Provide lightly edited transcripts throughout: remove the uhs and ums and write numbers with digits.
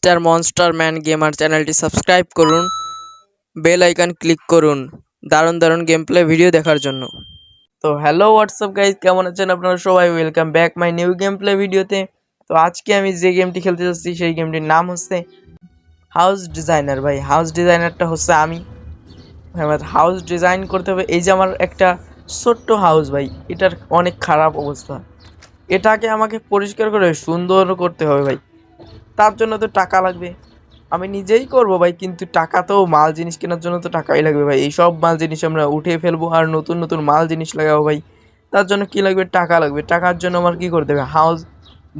Mister monster man gamer চ্যানেলটি subscribe করুন, bell icon click করুন দারুণ দারুণ গেম প্লে ভিডিও দেখার জন্য। তো হ্যালো হোয়াটসঅ্যাপ গাইজ, কেমন আছেন আপনারা সবাই? Welcome back my new game play ভিডিওতে। তো আজকে আমি যে গেমটি খেলতে যাচ্ছি সেই গেমটির নাম হচ্ছে হাউস ডিজাইনার। ভাই হাউস ডিজাইনারটা হচ্ছে আমি। আমার হাউস ডিজাইন করতে হবে। এই যে আমার একটা ছোট্ট হাউস ভাই, এটার অনেক খারাপ অবস্থা। এটাকে আমাকে পরিষ্কার করে সুন্দর করতে হবে ভাই। তার জন্য তো টাকা লাগবে। আমি নিজেই করব ভাই, কিন্তু টাকা তো মাল জিনিস কেনার জন্য তো টাকাই লাগবে ভাই। এই সব মাল জিনিস আমরা উঠিয়ে ফেলবো আর নতুন নতুন মাল জিনিস লাগাবো ভাই। তার জন্য কি লাগবে? টাকা লাগবে। টাকার জন্য আমার কি করতে হবে? হাউস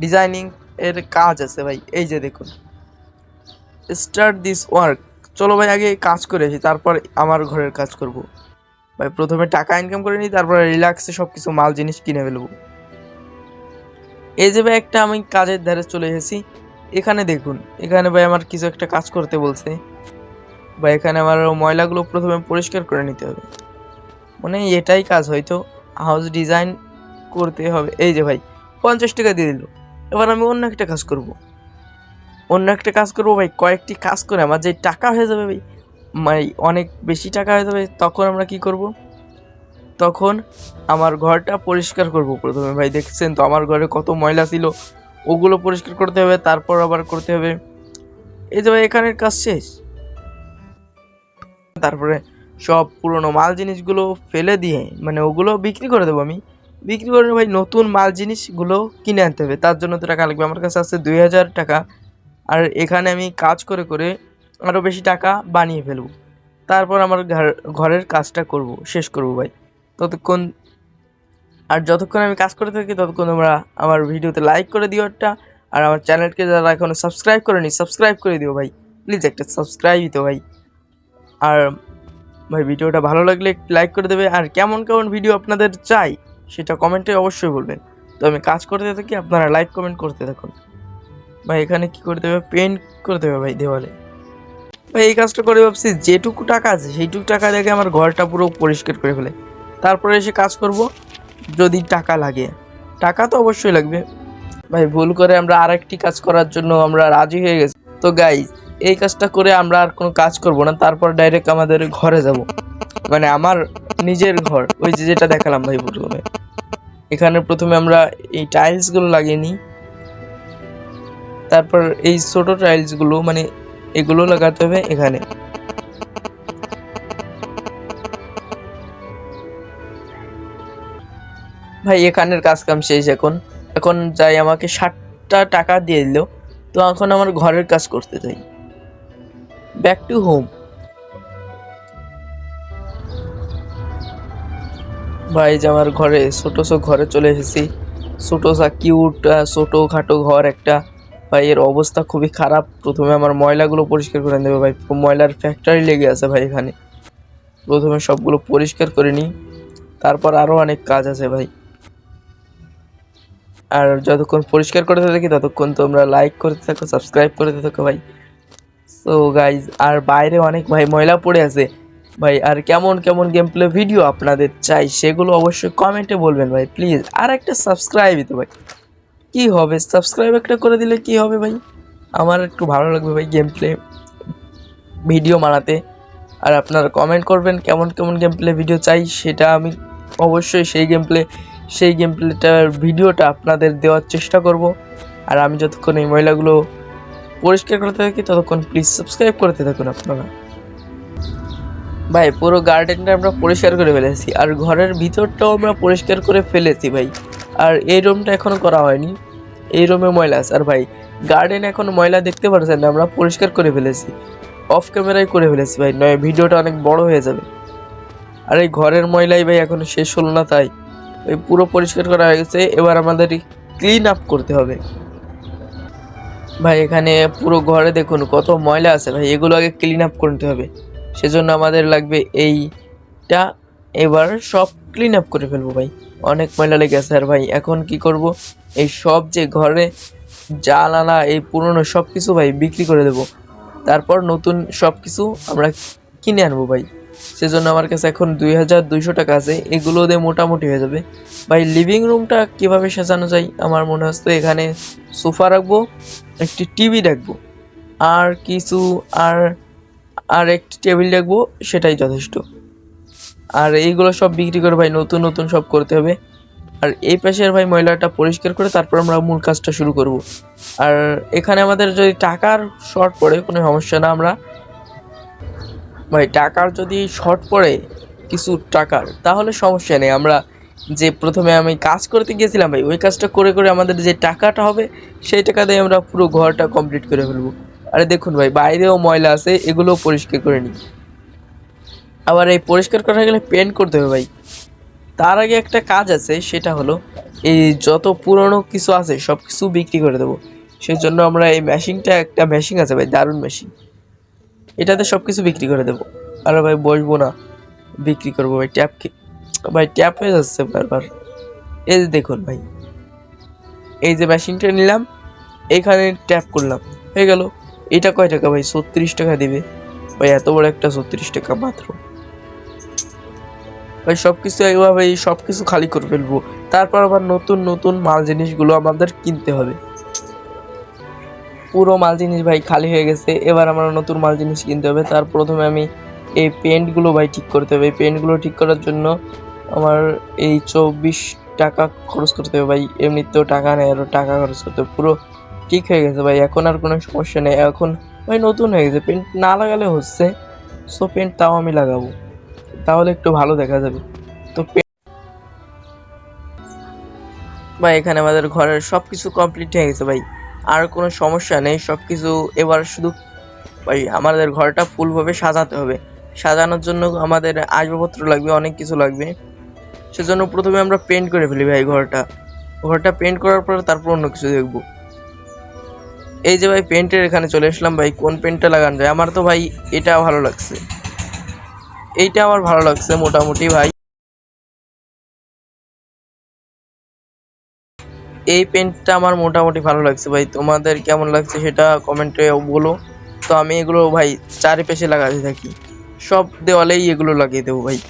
ডিজাইনিং এর কাজ আছে ভাই। এই যে দেখুন, স্টার্ট দিস ওয়ার্ক। চলো ভাই আগে কাজ করে আসি, তারপর আমার ঘরের কাজ করব ভাই। প্রথমে টাকা ইনকাম করে নিই, তারপরে রিল্যাক্সে সব কিছু মাল জিনিস কিনে ফেলবো। এই যে ভাই একটা আমি কাজের ধারে চলে এসেছি। এখানে দেখুন, এখানে ভাই আমার কিছু একটা কাজ করতে বলছে বা এখানে আমার ময়লাগুলো প্রথমে পরিষ্কার করে নিতে হবে। মানে এটাই কাজ, হয়তো হাউস ডিজাইন করতে হবে। এই যে ভাই 50 টাকা দিয়ে দিল। এবার আমি অন্য একটা কাজ করব, ভাই। কয়েকটি কাজ করে আমার যে টাকা হয়ে যাবে ভাই, মানে অনেক বেশি টাকা হয়ে যাবে। তখন আমরা কি করব? তখন আমার ঘরটা পরিষ্কার করব প্রথমে ভাই। দেখছেন তো আমার ঘরে কত ময়লা ছিল, ওগুলো পরিষ্কার করতে হবে। তারপর আবার করতে হবে এই যে ভাই এখানের কাজ শেষ। তারপরে সব পুরনো মাল জিনিসগুলো ফেলে দিয়ে, মানে ওগুলো বিক্রি করে দেবো আমি। বিক্রি করে ভাই নতুন মাল জিনিসগুলো কিনে আনতে হবে। তার জন্য তো টাকা লাগবে। আমার কাছে আছে 2000 টাকা। আর এখানে আমি কাজ করে করে আরও বেশি টাকা বানিয়ে ফেলবো। তারপর আমার ঘরের কাজটা শেষ করবো ভাই। ততক্ষণ যতক্ষণ আমি কাজ করে থাকি ততক্ষণ তোমরা আমার ভিডিওতে লাইক করে দিও একটা। আর আমার চ্যানেলকে যারা এখনো সাবস্ক্রাইব করেনি, সাবস্ক্রাইব করে দিও ভাই। প্লিজ একটা সাবস্ক্রাইবই তো ভাই। আর ভাই ভিডিওটা ভালো লাগলে একটু লাইক করে দেবে। আর কেমন কেমন ভিডিও আপনাদের চাই সেটা কমেন্টে অবশ্যই বলবেন। তো আমি কাজ করতে থাকি, আপনারা লাইক কমেন্ট করতে থাকুন ভাই। এখানে কি করতে হবে? পেন্ট করতে হবে ভাই দেওয়ালে। ভাই এই কাজটা করে ভাবছি যেটুকু টাকা আছে সেইটুকু টাকা দেখে আমার ঘরটা পুরো পরিষ্কার করে ফেলে, তারপরে এসে কাজ করব। যদি টাকা লাগে, টাকা তো অবশ্যই লাগবে ভাই। ভুল করে আমরা আরেকটি কাজ করার জন্য আমরা রাজি হয়ে গেছি। তো গাইজ, এই কাজটা করে আমরা আর কোনো কাজ করব না। তারপর ডাইরেক্ট আমাদের ঘরে যাব, মানে আমার নিজের ঘর। ওই যে যেটা দেখালাম ভাই প্রথমে। এখানে প্রথমে আমরা এই টাইলসগুলো লাগিয়ে নিই। তারপর এই ছোট টাইলসগুলো, মানে এগুলো লাগাতে হবে এখানে। ভাই এখানের কাজ কাম শেষ। এখন যাই, আমাকে 60 টাকা দিয়ে দিল। তো এখন আমার ঘরের কাজ করতে চাই। ব্যাক টু হোম ভাই। যে আমার ঘরে চলে এসেছি। কিউট ছোটো খাটো ঘর একটা ভাই। এর অবস্থা খুবই খারাপ। প্রথমে আমার ময়লাগুলো পরিষ্কার করে নেবে ভাই। ময়লার ফ্যাক্টরি লেগে আছে ভাই এখানে। প্রথমে সবগুলো পরিষ্কার করে নিই, তারপর আরও অনেক কাজ আছে ভাই। আর যতক্ষণ পরিষ্কার করতে থাকি ততক্ষণ তোমরা লাইক করতে থাকো, সাবস্ক্রাইব করতে থাকো ভাই। সো গাইজ, আর বাইরে অনেক ভাই ময়লা পড়ে আছে ভাই। আর কেমন কেমন গেম প্লে ভিডিও আপনাদের চাই সেগুলো অবশ্যই কমেন্টে বলবেন ভাই প্লিজ। আর একটা সাবস্ক্রাইবই তো ভাই, কি হবে? সাবস্ক্রাইব একটা করে দিলে কি হবে ভাই? আমার একটু ভালো লাগবে ভাই গেম প্লে ভিডিও বানাতে। আর আপনারা কমেন্ট করবেন কেমন কেমন গেম প্লে ভিডিও চাই, সেটা আমি অবশ্যই সেই গেম প্লেটার ভিডিওটা আপনাদের দেওয়ার চেষ্টা করব। আর আমি যতক্ষণ এই ময়লাগুলো পরিষ্কার করতে থাকি ততক্ষণ প্লিজ সাবস্ক্রাইব করতে থাকুন আপনারা ভাই। পুরো গার্ডেনটা আমরা পরিষ্কার করে ফেলেছি, আর ঘরের ভিতরটাও আমরা পরিষ্কার করে ফেলেছি ভাই। আর এই রুমটা এখনো করা হয়নি, এই রুমে ময়লা আছে। আর ভাই গার্ডেন এখন ময়লা দেখতে পাচ্ছেন না, আমরা পরিষ্কার করে ফেলেছি, অফ ক্যামেরায় করে ফেলেছি ভাই, নয় ভিডিওটা অনেক বড় হয়ে যাবে। আর এই ঘরের ময়লাই ভাই এখনো শেষ হলো না, তাই ওই পুরো পরিষ্কার করা হয়ে গেছে। এবার আমাদের ক্লিন আপ করতে হবে ভাই। এখানে পুরো ঘরে দেখুন কত ময়লা আছে ভাই, এগুলো আগে ক্লিন আপ করতে হবে। সেজন্য আমাদের লাগবে এইটা। এবার সব ক্লিন আপ করে ফেলবো ভাই, অনেক ময়লা লেগে আছে। আর ভাই এখন কি করব? এই সব যে ঘরে জানালা, এই পুরনো সব কিছু ভাই বিক্রি করে দেব। তারপর নতুন সব কিছু আমরা কিনে আনবো ভাই। সেজন্য আমার কাছে এখন 2200 টাকা আছে, এগুলো দিয়ে মোটামুটি হয়ে যাবে ভাই। লিভিং রুমটা কিভাবে সাজানো যায়? আমার মনে হচ্ছে এখানে সোফা রাখবো, একটি টিভি রাখবো, আর কিছু আর আর একটি টেবিল রাখবো, সেটাই যথেষ্ট। আর এইগুলো সব বিক্রি করে ভাই নতুন নতুন সব করতে হবে। আর এই পাশের ভাই ময়লাটা পরিষ্কার করে তারপর আমরা মূল কাজটা শুরু করব। আর এখানে আমাদের যদি টাকার শর্ট পড়ে কোনো সমস্যা না, আমরা ভাই টাকার যদি শর্ট পড়ে কিছু টাকার, তাহলে সমস্যা নেই। আমরা যে প্রথমে আমি কাজ করতে গিয়েছিলাম ভাই, ওই কাজটা করে করে আমাদের যে টাকাটা হবে সেই টাকা দিয়ে আমরা পুরো ঘরটা কমপ্লিট করে ফেলবো। আরে দেখুন ভাই, বাইরেও ময়লা আছে, এগুলোও পরিষ্কার করে নিই। আবার এই পরিষ্কার করা গেলে পেন্ট করতে হবে ভাই। তার আগে একটা কাজ আছে, সেটা হলো এই যত পুরনো কিছু আছে সব কিছু বিক্রি করে দেবো। সেই জন্য আমরা এই মেশিনটা, একটা মেশিন আছে ভাই, দারুণ মেশিন, এটাতে সব কিছু বিক্রি করে দেবো। আর ভাই বসবো না, বিক্রি করবো ভাই। ভাই ট্যাপ হয়ে যাচ্ছে বারবার। এই যে দেখুন ভাই, এই যে মেশিনটা নিলাম, এখানে ট্যাপ করলাম, হয়ে গেল। এটা কয় টাকা ভাই? 36 টাকা দিবে ভাই, এত বড় একটা 36 টাকা মাত্র ভাই। সবকিছু এইভাবে সবকিছু খালি করে ফেলবো, তারপর আবার নতুন নতুন মাল জিনিসগুলো আমাদের কিনতে হবে। পুরো মাল জিনিস ভাই খালি হয়ে গেছে, এবার আমরা নতুন মাল জিনিস কিনতে হবে। তার প্রথমে আমি এই পেন্টগুলো ভাই ঠিক করতে হবে। এই পেন্টগুলো ঠিক করার জন্য আমার এই 24 টাকা খরচ করতে হবে ভাই। এমনিতেও টাকা নেই, আরও টাকা খরচ করতে হবে। পুরো ঠিক হয়ে গেছে ভাই, এখন আর কোনো সমস্যা নেই। এখন ভাই নতুন হয়ে গেছে, পেন্ট না লাগালে হচ্ছে। সো পেন্ট তাও আমি লাগাবো, তাহলে একটু ভালো দেখা যাবে। তো ভাই এখানে আমাদের ঘরের সবকিছু কমপ্লিট হয়ে গেছে ভাই, আর কোনো সমস্যা নেই। সবকিছু এবার শুধু ভাই আমাদের ঘরটা ফুলভাবে সাজাতে হবে। সাজানোর জন্য আমাদের আসবাবপত্র লাগবে, অনেক কিছু লাগবে। সেজন্য প্রথমে আমরা পেন্ট করে ফেলি ভাই ঘরটা পেন্ট করার পর তারপর অন্য কিছু দেখবো। এই যে ভাই পেন্টের এখানে চলে আসলাম ভাই, কোন পেন্টটা লাগানো যায়? আমার তো ভাই এটা ভালো লাগছে, এইটা আমার ভালো লাগছে মোটামুটি ভাই। এই পেন্টটা আমার মোটামুটি ভালো লাগছে ভাই, তোমাদের কেমন লাগছে সেটা কমেন্টে বলো। তো আমি এগুলো ভাই চারিপাশে লাগাতে থাকি, সব দেওয়ালেই এগুলো লাগিয়ে দেবো ভাই।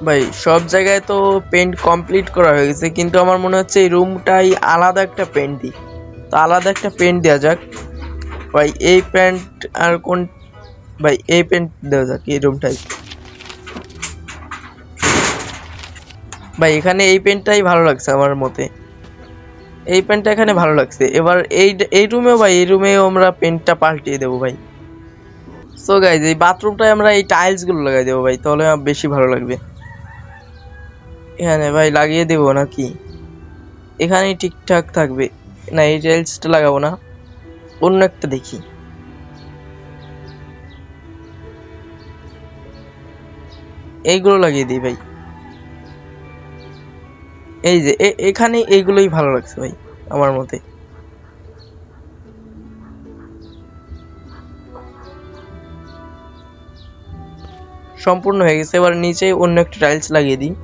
ভাই সব জায়গায় তো পেন্ট কমপ্লিট করা হয়ে গেছে, কিন্তু আমার মনে হচ্ছে এই রুমটাই আলাদা একটা পেন্ট দিই। তো আলাদা একটা পেন্ট দেওয়া যাক ভাই। এই পেন্ট আর কোন ভাই, এই পেন্ট দেওয়া যাক এই রুমটাই ভাই। এখানে এই পেন্টটাই ভালো লাগছে আমার মতে, এই পেন্টটা এখানে ভালো লাগছে। এবার এই রুমেও ভাই, এই রুমেও আমরা পেন্টটা পাল্টিয়ে দেবো ভাই। সো গাইজ এই বাথরুমটায় আমরা এই টাইলসগুলো লাগাই দেবো ভাই, তাহলে বেশি ভালো লাগবে। এখানে ভাই লাগিয়ে দেবো নাকি? এখানেই ঠিকঠাক থাকবে না? এই টাইলসটা লাগাবো না, অন্য একটা দেখি। এইগুলো লাগিয়ে দিই ভাই। এই যে এখানে এইগুলোই ভালো লাগছে ভাই আমার মতে। সম্পূর্ণ হয়ে গেছে, এবার নিচে অন্য একটা টাইলস লাগিয়ে দিই।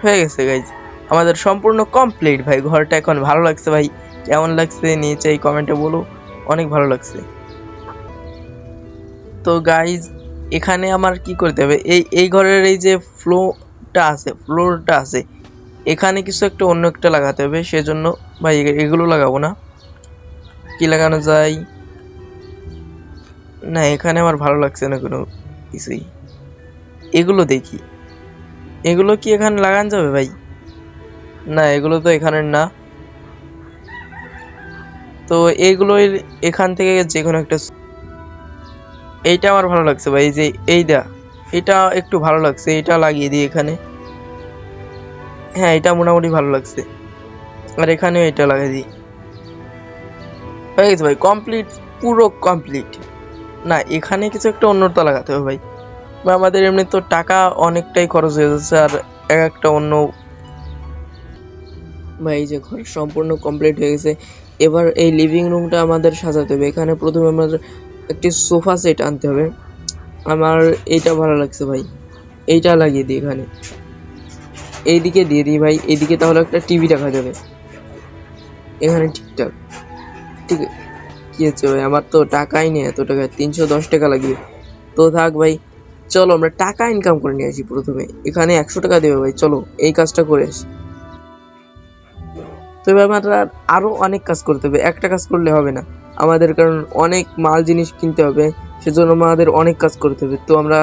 হয়ে গেছে গাইজ, আমাদের সম্পূর্ণ কমপ্লিট ভাই। ঘরটা এখন ভালো লাগছে ভাই, কেমন লাগছে নিচে এই কমেন্টে বলো, অনেক ভালো লাগছে। তো গাইজ এখানে আমার কি করতে হবে, এই ঘরের এই যে ফ্লোরটা আছে, এখানে কিছু একটা অন্য একটা লাগাতে হবে। সেজন্য ভাই এগুলো লাগাবো না, কি লাগানো যায়? না এখানে আমার ভালো লাগছে না কোনো কিছুই। এগুলো দেখি, এগুলো কি এখানে লাগানো যাবে ভাই? না এগুলো তো এখানের না। তো এইগুলো এখান থেকে যে কোনো একটা, এইটা আমার ভালো লাগছে ভাই। এই যে এটা একটু ভালো লাগছে, এটা লাগিয়ে দিই এখানে। হ্যাঁ এটা মোটামুটি ভালো লাগছে, আর এখানেও এটা লাগিয়ে দিই। হয়ে গেছে ভাই, কমপ্লিট, পুরো কমপ্লিট। না এখানে কিছু একটা অন্যটা লাগাতে হবে ভাই, বা আমাদের এমনি তো টাকা অনেকটাই খরচ হয়ে যাচ্ছে। আর একটা অন্য ভাই, এই যে ঘর সম্পূর্ণ কমপ্লিট হয়ে গেছে। এবার এই লিভিং রুমটা আমাদের সাজাতে হবে। এখানে প্রথমে আমাদের একটি সোফা সেট আনতে হবে। আমার এইটা ভালো লাগছে ভাই, এইটা লাগিয়ে দিই এখানে, এইদিকে দিয়ে দিই ভাই, এইদিকে তাহলে একটা টিভি রাখা যাবে এখানে। ঠিকঠাক, ঠিক কি হচ্ছে ভাই? আমার তো টাকাই নেই এত টাকা, 310 টাকা লাগবে। তো থাক ভাই, চলো আমরা টাকা ইনকাম করে নিয়ে আসি। প্রথমে এখানে 100 টাকা দেবে ভাই, চলো এই কাজটা করে আসি। তো এবার আমরা আরও অনেক কাজ করতে হবে, একটা কাজ করলে হবে না আমাদের, কারণ অনেক মাল জিনিস কিনতে হবে, সেজন্য আমাদের অনেক কাজ করতে হবে। তো আমরা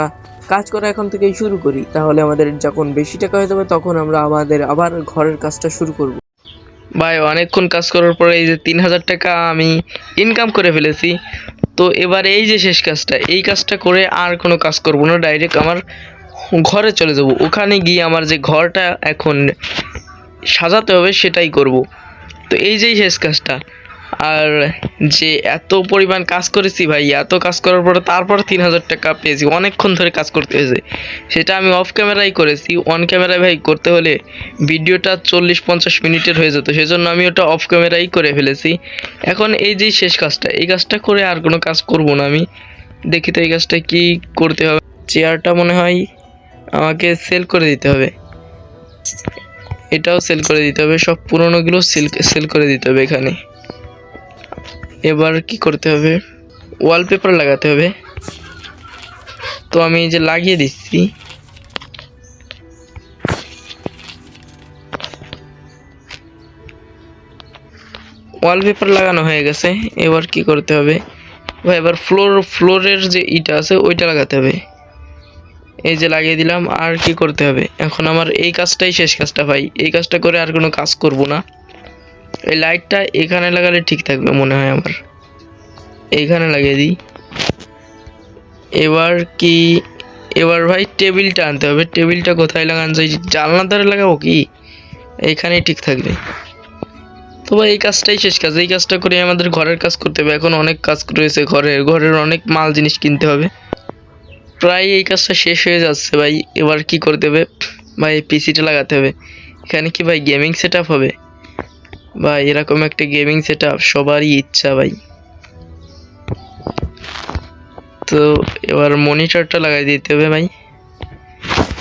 কাজ করা এখন থেকেই শুরু করি, তাহলে আমাদের যখন বেশি টাকা হয়ে যাবে তখন আমরা আমাদের আবার ঘরের কাজটা শুরু করব। ভাই অনেকক্ষণ কাজ করার পরে এই যে 3000 টাকা আমি ইনকাম করে ফেলেছি। তো এবার এই যে শেষ কাজটা, এই কাজটা করে আর কোনো কাজ করব না, ডাইরেক্ট আমার ঘরে চলে যাব। ওখানে গিয়ে আমার যে ঘরটা এখন সাজাতে হবে সেটাই করব। তো এই যেই শেষ কাজটা। আর যে এত পরিমাণ কাজ করেছি ভাই, এত কাজ করার পরে তারপর 3000 টাকা পেয়েছি, অনেকক্ষণ ধরে কাজ করতে হয়েছে। সেটা আমি অফ ক্যামেরাই করেছি, অন ক্যামেরায় ভাই করতে হলে ভিডিওটা 40-50 মিনিটের হয়ে যেত, সেজন্য আমি ওটা অফ ক্যামেরাই করে ফেলেছি। এখন এই যে শেষ কাজটা, এই কাজটা করে আর কোনো কাজ করব না আমি। দেখি তো এই কাজটা কি করতে হবে। চেয়ারটা মনে হয় আমাকে সেল করে দিতে হবে, এটাও সেল করে দিতে হবে, সব পুরোনোগুলো সেল করে দিতে হবে এখানে। এবার কি করতে হবে, ওয়ালপেপার লাগাতে হবে। তো আমি এই যে লাগিয়ে দিচ্ছি। ওয়ালপেপার লাগানো হয়ে গেছে। এবার কি করতে হবে ভাই, এবার ফ্লোরের যে ইটা আছে ওইটা লাগাতে হবে। এই যে লাগিয়ে দিলাম। আর কি করতে হবে, এখন আমার এই কাজটাই শেষ কাজটা ভাই, এই কাজটা করে আর কোনো কাজ করব না। এই লাইটটা এখানে লাগালে ঠিক থাকবে মনে হয় আমার, এইখানে লাগিয়ে দিই। এবার ভাই টেবিলটা আনতে হবে। টেবিলটা কোথায় লাগানো যায়, জানলার ধারে লাগাবো কি, এইখানেই ঠিক থাকবে। তো ভাই এই কাজটাই শেষ কাজ, এই কাজটা করে আমাদের ঘরের কাজ করতে হবে। এখন অনেক কাজ রয়েছে, ঘরের অনেক মাল জিনিস কিনতে হবে। প্রায় এই কাজটা শেষ হয়ে যাচ্ছে ভাই। এবার কি করতে হবে ভাই, পিসিটা লাগাতে হবে। এখানে কি ভাই গেমিং সেট আপ হবে ভাই, এরকম একটা গেমিং সেট আপ সবারই ইচ্ছা ভাই। তো এবার মনিটরটা লাগাই দিতে হবে ভাই,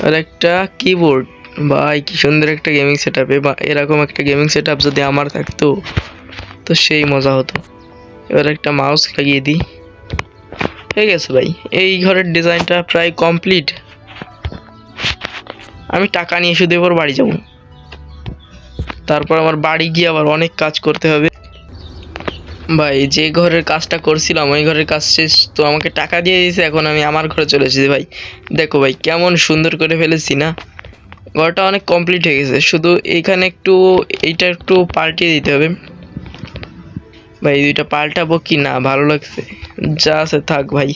আর একটা কিবোর্ড। ভাই কি সুন্দর একটা গেমিং সেট আপ, বা এরকম একটা গেমিং সেট আপ যদি আমার থাকতো তো সেই মজা হতো। এবার একটা মাউস লাগিয়ে দিই, হয়ে গেছে ভাই। এই ঘরের ডিজাইনটা প্রায় কমপ্লিট। আমি টাকা নিয়ে শুধু এবার বাড়ি যাব, তারপর আমার বাড়ি গিয়ে আবার অনেক কাজ করতে হবে। ভাই যে ঘরের কাজটা করছিলাম ওই ঘরের কাজ শেষ, তো আমাকে টাকা দিয়ে দিয়েছে, এখন আমি আমার ঘরে চলে এসেছি ভাই। দেখো ভাই কেমন সুন্দর করে ফেলেছি না, ঘরটা অনেক কমপ্লিট হয়ে গেছে। শুধু এইখানে এইটা একটু পাল্টিয়ে দিতে হবে ভাই। দুইটা পাল্টাবো কি না, ভালো লাগছে যা আছে থাক ভাই।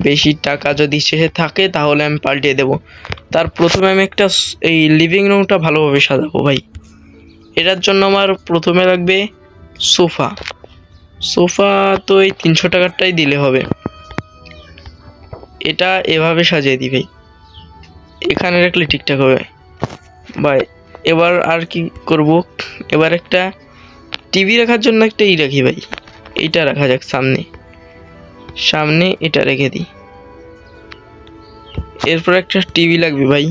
বেশি টাকা যদি শেষে থাকে তাহলে আমি পাল্টিয়ে দেবো। তার প্রথমে আমি একটা এই লিভিং রুমটা ভালোভাবে সাজাবো ভাই। এটার জন্য আমার প্রথমে লাগবে সোফা। সোফা তো এই 300 টাকারটাই দিলে হবে। এটা এভাবে সাজিয়ে দিই ভাই, এখানে রাখলে ঠিকঠাক হবে ভাই। এবার আর কি করব, এবার একটা টিভি রাখার জন্য একটা রাখি ভাই, এইটা রাখা যাক সামনে এটা রেখে দিই। এরপর একটা টিভি লাগবে ভাই,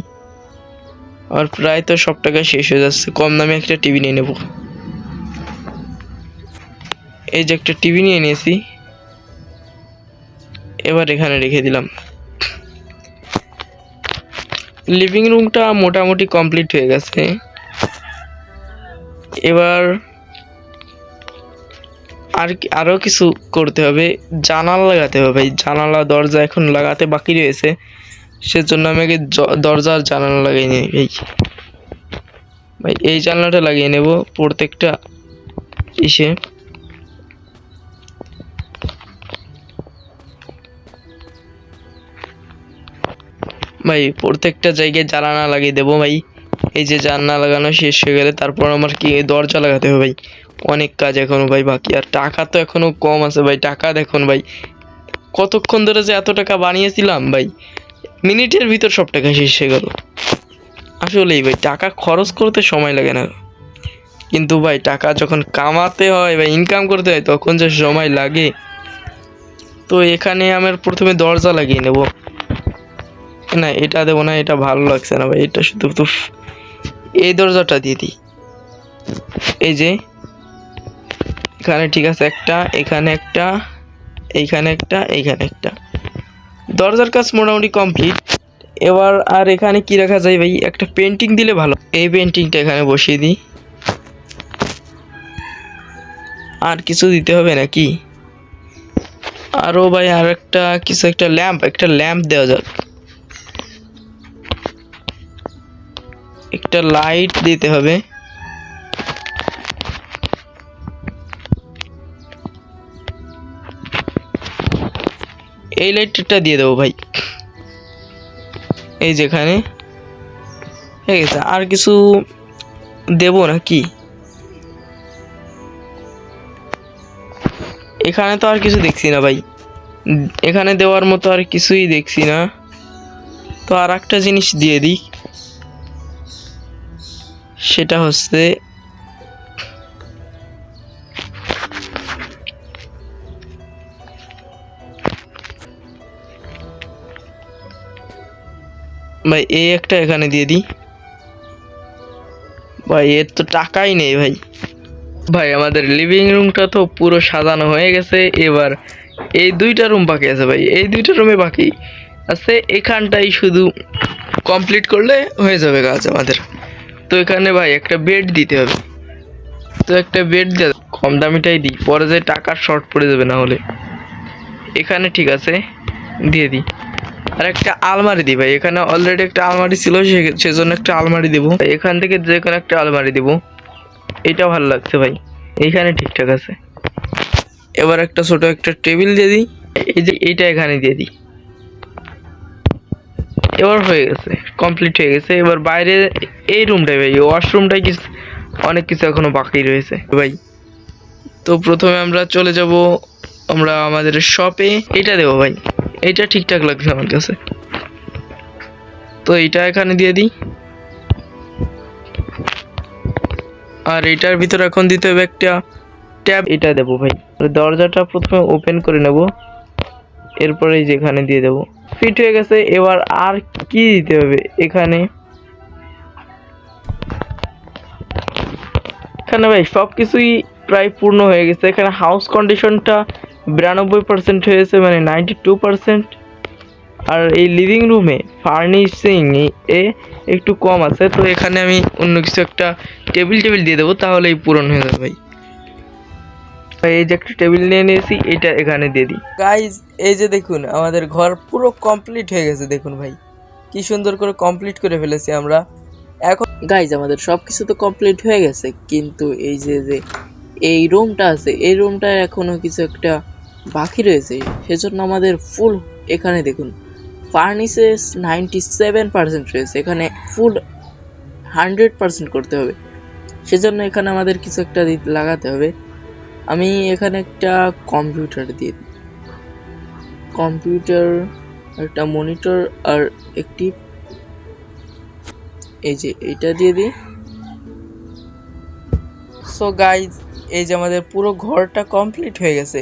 আর প্রায় তো সব টাকা শেষ হয়ে যাচ্ছে, কম দামে একটা টিভি নিয়ে নেব। এই যে একটা টিভি নিয়ে নিয়েছি, এবার এখানে রেখে দিলাম। লিভিং রুমটা মোটামুটি কমপ্লিট হয়ে গেছে। এবার আরও কিছু করতে হবে, জানালা লাগাতে হবে ভাই। জানালা দরজা এখন লাগাতে বাকি রয়েছে, সেজন্য আমি আগে দরজার জানালা লাগিয়ে নিই ভাই। এই জানালাটা লাগিয়ে নেব প্রত্যেকটা ইসে। ভাই প্রত্যেকটা জায়গায় জানালা লাগিয়ে দেবো ভাই। এই যে জানলা লাগানো শেষ হয়ে গেলে তারপর আমার কি দরজা লাগাতে হবে ভাই। অনেক কাজ এখনো ভাই বাকি, আর টাকা তো এখনো কম আছে ভাই। টাকা দেখুন ভাই, কতক্ষণ ধরে যে এত টাকা বানিয়েছিলাম ভাই, মিনিটের ভিতর সব টাকা শেষ হয়ে গেল। আসলেই ভাই টাকা খরচ করতে সময় লাগে না, কিন্তু ভাই টাকা যখন কামাতে হয় ভাই, ইনকাম করতে হয়, তখন যে সময় লাগে। তো এখানে আমার প্রথমে দরজা লাগিয়ে নেব। না এটা দেবো না, এটা ভালো লাগছে না ভাই, এটা শুধু তো এই দরজাটা দিয়ে দিই। এই যে এখানে ঠিক আছে একটা, এখানে একটা, এইখানে একটা, এইখানে একটা। দরজার কাজ মোটামুটি কমপ্লিট। এবার আর এখানে কি রাখা যায় ভাই, একটা পেন্টিং দিলে ভালো। এই পেন্টিংটা এখানে বসিয়ে দিই। আর কিছু দিতে হবে নাকি? আরো ভাই আর একটা কিছু, একটা ল্যাম্প দেওয়া যাক, একটা লাইট দিতে হবে। এই লাইটটা দিয়ে দেবো ভাই, এই যেখানে হয়ে গেছে। আর কিছু দেবো নাকি? এখানে তো আর কিছু দেখছি না ভাই, এখানে দেওয়ার মতো আর কিছুই দেখছি না। তো আর একটা জিনিস দিয়ে দিই, সেটা হচ্ছে ভাই এই একটা এখানে দিয়ে দিই। ভাই এর তো টাকাই নেই ভাই। ভাই আমাদের লিভিং রুমটা তো পুরো সাজানো হয়ে গেছে। এবার এই দুইটা রুম বাকি আছে ভাই, এই দুইটা রুমে বাকি আছে, এখানটাই শুধু কমপ্লিট করলে হয়ে যাবে কাজ আমাদের। তো এখানে ভাই একটা বেড দিতে হবে, তো একটা বেড দিয়ে কম দামিটাই দিই, পরে যে টাকার শর্ট পড়ে যাবে না হলে। এখানে ঠিক আছে, দিয়ে দিই। আর একটা আলমারি দিই ভাই, এখানে অলরেডি একটা আলমারি ছিল, সেজন্য একটা আলমারি দেবো। এখান থেকে যে কোনো একটা আলমারি দেবো, এটা ভালো লাগছে ভাই, এইখানে ঠিকঠাক আছে। এবার একটা ছোট একটা টেবিল দিয়ে দিই, এই যে এইটা এখানে দিয়ে দিই। এবার হয়ে গেছে, কমপ্লিট হয়ে গেছে। এবার বাইরে এই রুমটাই ভাই, ওয়াশরুমটাই কিছু অনেক কিছু এখনো বাকি রয়েছে ভাই। তো প্রথমে আমরা চলে যাব আমরা আমাদের শপে, এটা দেবো ভাই, এটা ঠিকঠাক লাগছে আমার কাছে। তো এইটা এখানে দিয়ে দিই। আর এটার ভিতরে এখন দিতে হবে একটা ট্যাব, এটা দেবো ভাই। দরজাটা প্রথমে ওপেন করে নেব, এরপরে যেখানে দিয়ে দেবো, ফিট হয়ে গেছে। এবার আর কি দিতে হবে, এখানে এখানে ভাই সব কিছুই প্রায় পূর্ণ হয়ে গেছে। এখানে হাউস কন্ডিশনটা 92% হয়েছে, মানে 92%। আর এই লিভিং রুমে ফার্নিশিং এ একটু কম আছে, তো এখানে আমি অন্য কিছু একটা টেবিল দিয়ে দেবো, তাহলেই পূরণ হয়ে যাবে ভাই। এই যে একটা টেবিল নিয়ে নিয়েছি, এটা এখানে দিয়ে দিই। গাইজ এই যে দেখুন আমাদের ঘর পুরো কমপ্লিট হয়ে গেছে, দেখুন ভাই কি সুন্দর করে কমপ্লিট করে ফেলেছি আমরা। এখন গাইজ আমাদের সব কিছু তো কমপ্লিট হয়ে গেছে, কিন্তু এই যে এই রুমটা আছে, এই রুমটা এখনো কিছু একটা বাকি রয়েছে। সেজন্য আমাদের ফুল এখানে দেখুন ফার্নিশেস 97% রয়েছে, এখানে ফুল 100% করতে হবে। সেজন্য এখানে আমাদের কিছু একটা লাগাতে হবে। আমি এখানে একটা কম্পিউটার দিয়ে দিই, কম্পিউটার, একটা মনিটর আর একটি এই যে এইটা দিয়ে দিই। সো গাইজ এই যে আমাদের পুরো ঘরটা কমপ্লিট হয়ে গেছে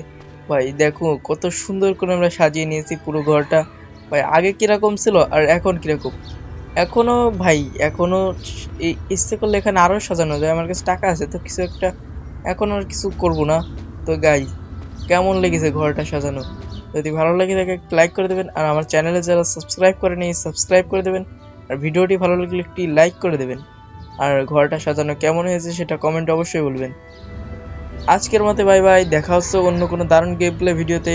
ভাই। দেখো কত সুন্দর করে আমরা সাজিয়ে নিয়েছি পুরো ঘরটা ভাই। আগে কিরকম ছিল আর এখন কিরকম, এখনো ভাই এখনো ইচ্ছে করলে এখানে আরও সাজানো যায়। আমার কাছে টাকা আছে, তো কিছু একটা এখন আর কিছু করব না। তো গাইজ কেমন লেগেছে ঘরটা সাজানো? যদি ভালো লাগে থাকে লাইক করে দেবেন, আর আমার চ্যানেলে যারা সাবস্ক্রাইব করেনি সাবস্ক্রাইব করে দেবেন, আর ভিডিওটি ভালো লাগলে একটি লাইক করে দেবেন। আর ঘরটা সাজানো কেমন হয়েছে সেটা কমেন্টে অবশ্যই বলবেন। আজকের মতো বাই বাই, দেখা হচ্ছে অন্য কোনো দারুণ গেম প্লে ভিডিওতে।